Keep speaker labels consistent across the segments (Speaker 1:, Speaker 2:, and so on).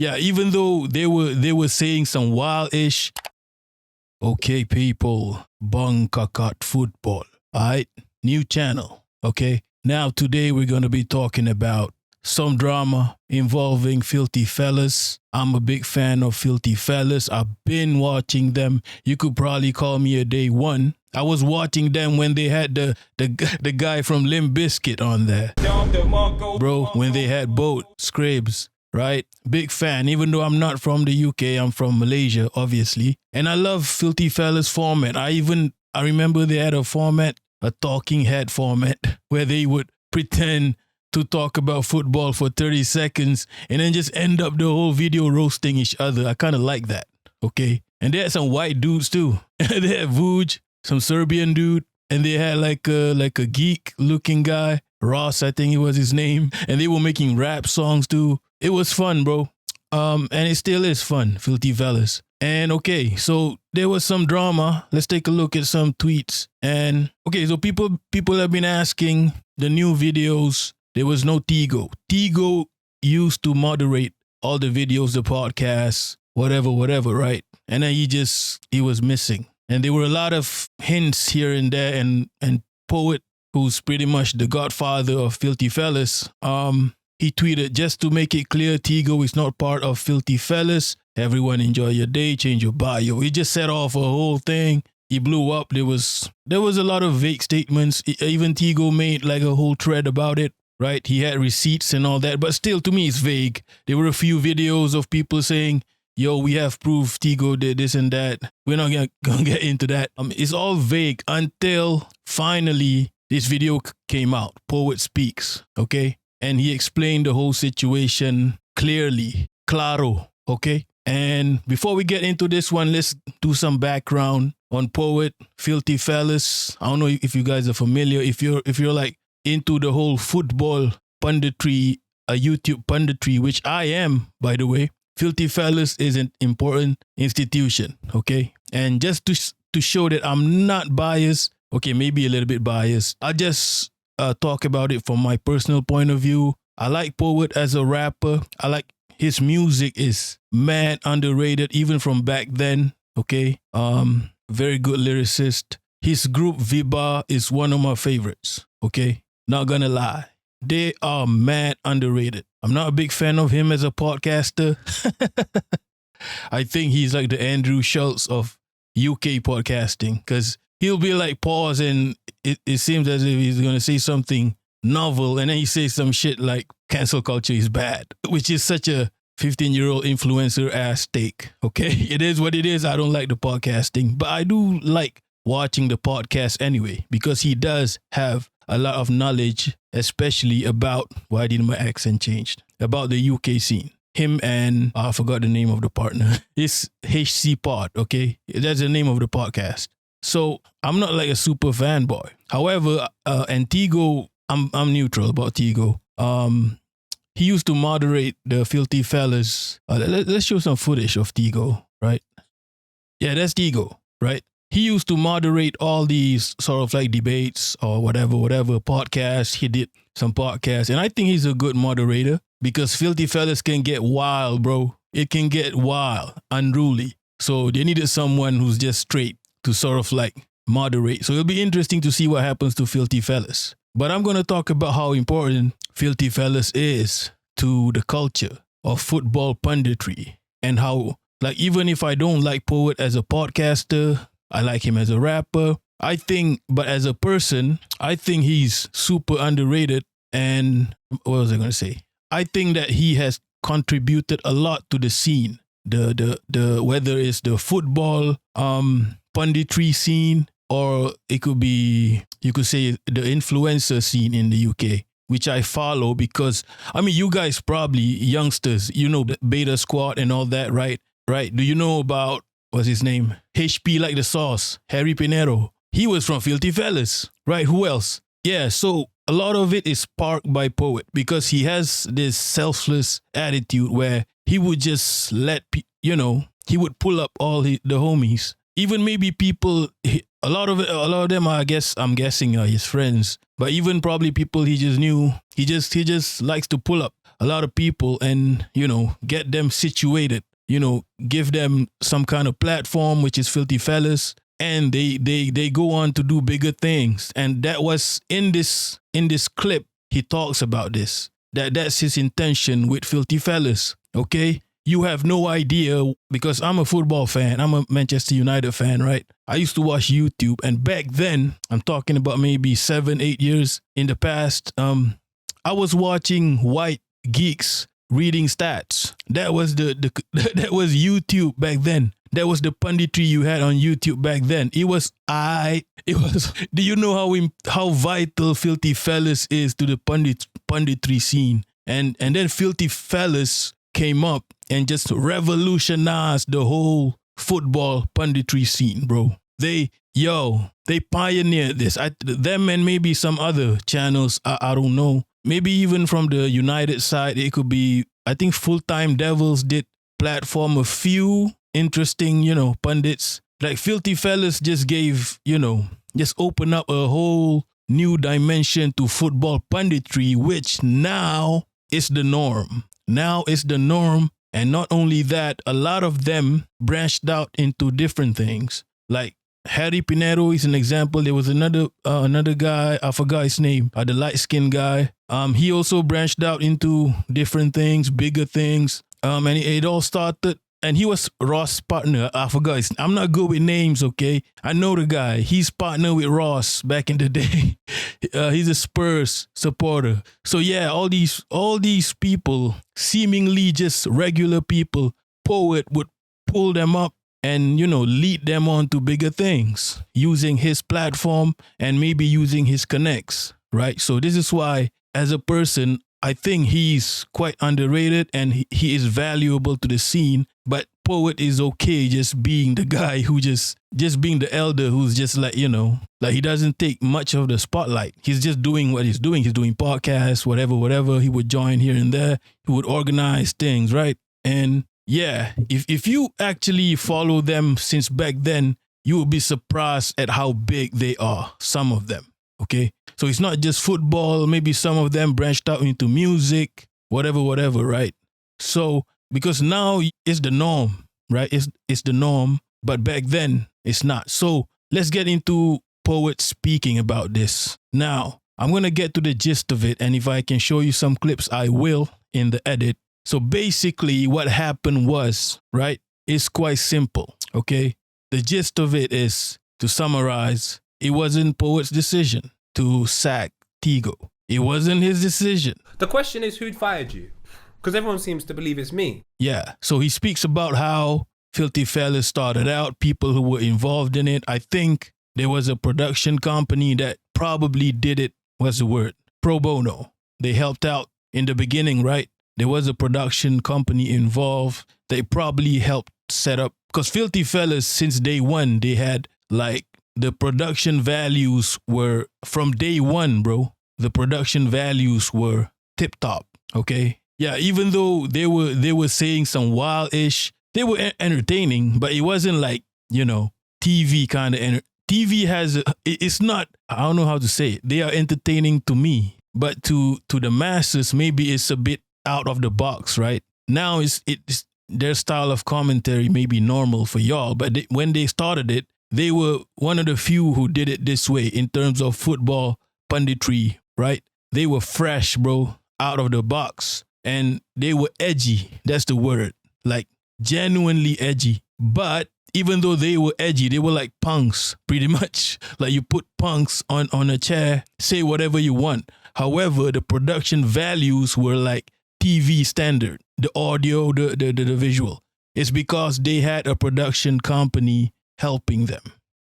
Speaker 1: Yeah, even though they were saying some wild-ish, okay, people, Bangkakat football. All right, new channel. Okay, now today we're gonna be talking about some drama involving Filthy Fellas. I'm a big fan of Filthy Fellas. I've been watching them. You could probably call me a day one. I was watching them when they had the guy from Limp Bizkit on there. Bro, when they had Boat, Scribs, right? Big fan. Even though I'm not from the UK, I'm from Malaysia, obviously. And I love Filthy Fellas format. I remember they had a format, a talking head format, where they would pretend to talk about football for 30 seconds and then just end up the whole video roasting each other. I kind of like that, okay? And they had some white dudes too. They had Vuj, some Serbian dude, and they had like a geek-looking guy, Ross, I think it was his name, and they were making rap songs too. It was fun, bro. And it still is fun, Filthy Fellas. And okay, so there was some drama. Let's take a look at some tweets. And okay, so people have been asking the new videos. There was no Tego. Tego used to moderate all the videos, the podcasts, whatever, right? And then he was missing. And there were a lot of hints here and there, and Poet, who's pretty much the godfather of Filthy Fellas, he tweeted, just to make it clear, Tego is not part of Filthy Fellas. Everyone enjoy your day, change your bio. He just set off a whole thing. He blew up. There was a lot of vague statements. Even Tego made like a whole thread about it. Right, he had receipts and all that, but still, to me, it's vague. There were a few videos of people saying, "Yo, we have proof Tego did this and that." We're not gonna get into that. It's all vague until finally this video came out. Poet speaks, okay, and he explained the whole situation clearly, claro, okay. And before we get into this one, let's do some background on Poet, Filthy Fellas. I don't know if you guys are familiar. If you're like into the whole football punditry, YouTube punditry, which I am, by the way, Filthy Fellas is an important institution, okay? And just to show that I'm not biased, okay, maybe a little bit biased, I'll just talk about it from my personal point of view. I like Poet as a rapper. I like his music is mad underrated, even from back then, okay? Very good lyricist. His group Viba is one of my favorites, okay? Not gonna lie. They are mad underrated. I'm not a big fan of him as a podcaster. I think he's like the Andrew Schultz of UK podcasting, because he'll be like pause and it seems as if he's going to say something novel and then he says some shit like cancel culture is bad, which is such a 15-year-old influencer ass take. Okay, it is what it is. I don't like the podcasting, but I do like watching the podcast anyway, because he does have a lot of knowledge, especially about, why did my accent change? About the UK scene. Him and, I forgot the name of the partner. It's HC Pod, okay? That's the name of the podcast. So I'm not like a super fanboy. However, and Tego, I'm neutral about Tego. He used to moderate the Filthy Fellas. Let's show some footage of Tego, right? Yeah, that's Tego, right? He used to moderate all these sort of like debates or whatever podcasts. He did some podcasts. And I think he's a good moderator, because Filthy Fellas can get wild, bro. It can get wild, unruly. So they needed someone who's just straight to sort of like moderate. So it'll be interesting to see what happens to Filthy Fellas. But I'm going to talk about how important Filthy Fellas is to the culture of football punditry, and how, like, even if I don't like Poet as a podcaster, I like him as a rapper. But as a person, I think he's super underrated. And what was I going to say? I think that he has contributed a lot to the scene. The whether it's the football punditry scene, or it could be, you could say, the influencer scene in the UK, which I follow because, I mean, you guys probably, youngsters, you know, Beta Squad and all that, right? Right? Do you know about, what's his name? HP Like the Sauce, Harry Pinero. He was from Filthy Fellas, right? Who else? Yeah, so a lot of it is sparked by Poet, because he has this selfless attitude where he would just let, he would pull up all the homies. Even maybe people, a lot of them, I'm guessing are his friends, but even probably people he just knew. He just likes to pull up a lot of people and, get them situated, give them some kind of platform, which is Filthy Fellas. And they go on to do bigger things. And that was in this clip, he talks about this. That's his intention with Filthy Fellas. Okay? You have no idea, because I'm a football fan. I'm a Manchester United fan, right? I used to watch YouTube, and back then, I'm talking about maybe 7-8 years in the past, I was watching white geeks reading stats. That was that was YouTube back then. That was the punditry you had on YouTube back then. It was. Do you know how vital Filthy Fellas is to the punditry scene? And then Filthy Fellas came up and just revolutionized the whole football punditry scene, bro. They pioneered this. Them and maybe some other channels, I don't know. Maybe even from the United side, it could be, I think Full Time Devils did platform a few interesting, pundits. Like Filthy Fellas just gave, just open up a whole new dimension to football punditry, which now is the norm. And not only that, a lot of them branched out into different things. Like Harry Pinero is an example. There was another guy, I forgot his name, the light-skinned guy. He also branched out into different things, bigger things. And it all started, and he was Ross' partner. I forgot I'm not good with names, okay? I know the guy. He's partner with Ross back in the day. He's a Spurs supporter. So yeah, all these people, seemingly just regular people, Poet would pull them up and, lead them on to bigger things using his platform and maybe using his connects, right? So this is why, as a person, I think he's quite underrated and he is valuable to the scene. But Poet is okay just being the guy who just being the elder who's just like, like he doesn't take much of the spotlight. He's just doing what he's doing. He's doing podcasts, whatever. He would join here and there. He would organize things, right? And yeah, if you actually follow them since back then, you will be surprised at how big they are, some of them, okay? So it's not just football. Maybe some of them branched out into music, whatever, right? So, because now it's the norm, right? It's the norm, but back then it's not. So let's get into Poet speaking about this. Now, I'm going to get to the gist of it, and if I can show you some clips, I will in the edit. So basically what happened was, right, it's quite simple, okay? The gist of it is, to summarize, it wasn't Poet's decision to sack Tego. It wasn't his decision.
Speaker 2: The question is, who'd fired you? Because everyone seems to believe it's me.
Speaker 1: Yeah, so he speaks about how Filthy Fellas started out, people who were involved in it. I think there was a production company that probably did it, what's the word? Pro bono. They helped out in the beginning, right? There was a production company involved. They probably helped set up, because Filthy Fellas, since day one, they had like the production values were from day one, bro. The production values were tip top, okay? Yeah, even though they were saying some wild-ish, they were entertaining, but it wasn't like, TV kind of TV has it's not, I don't know how to say it. They are entertaining to me, but to the masses, maybe it's a bit out of the box, right? Now it's their style of commentary may be normal for y'all, but when they started it, they were one of the few who did it this way in terms of football punditry, right? They were fresh, bro, out of the box, and they were edgy. That's the word, like genuinely edgy. But even though they were edgy, they were like punks, pretty much. Like you put punks on a chair, say whatever you want. However, the production values were like TV standard, the audio, the visual. It's because they had a production company helping them,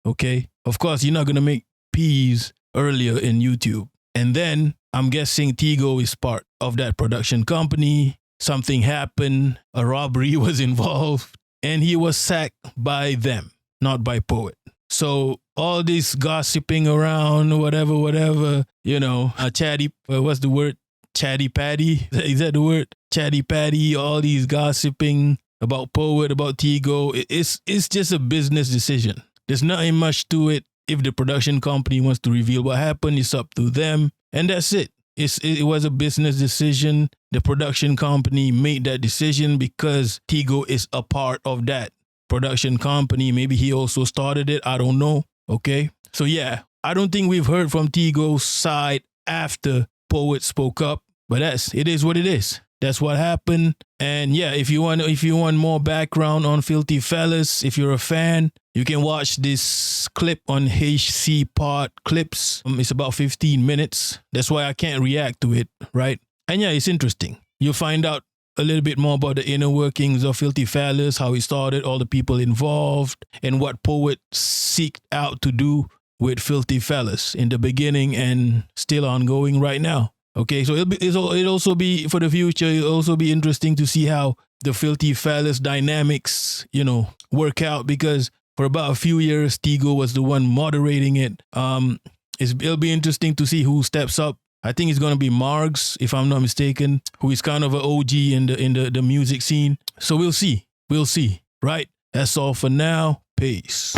Speaker 1: okay? Of course, you're not going to make peas earlier in YouTube. And then I'm guessing Tego is part of that production company. Something happened, a robbery was involved, and he was sacked by them, not by Poet. So all this gossiping around, whatever, a chatty, what's the word? Chatty patty? Is that the word? Chatty patty, all these gossiping about Poet, about Tego. It's just a business decision. There's nothing much to it. If the production company wants to reveal what happened, it's up to them. And that's it. it was a business decision. The production company made that decision because Tego is a part of that production company. Maybe he also started it. I don't know. Okay. So yeah, I don't think we've heard from Tego's side after Poet spoke up, but it is what it is. That's what happened. And yeah, if you want more background on Filthy Fellas, if you're a fan, you can watch this clip on HC Pod Clips. It's about 15 minutes. That's why I can't react to it, right? And yeah, it's interesting. You'll find out a little bit more about the inner workings of Filthy Fellas, how he started, all the people involved, and what Poet seeked out to do with Filthy Fellas in the beginning and still ongoing right now. Okay, so it'll also be for the future. It'll also be interesting to see how the Filthy Fellas dynamics, work out, because for about a few years, Tego was the one moderating it. It'll be interesting to see who steps up. I think it's gonna be Margs, if I'm not mistaken, who is kind of an OG in the music scene. So we'll see. Right? That's all for now. Peace.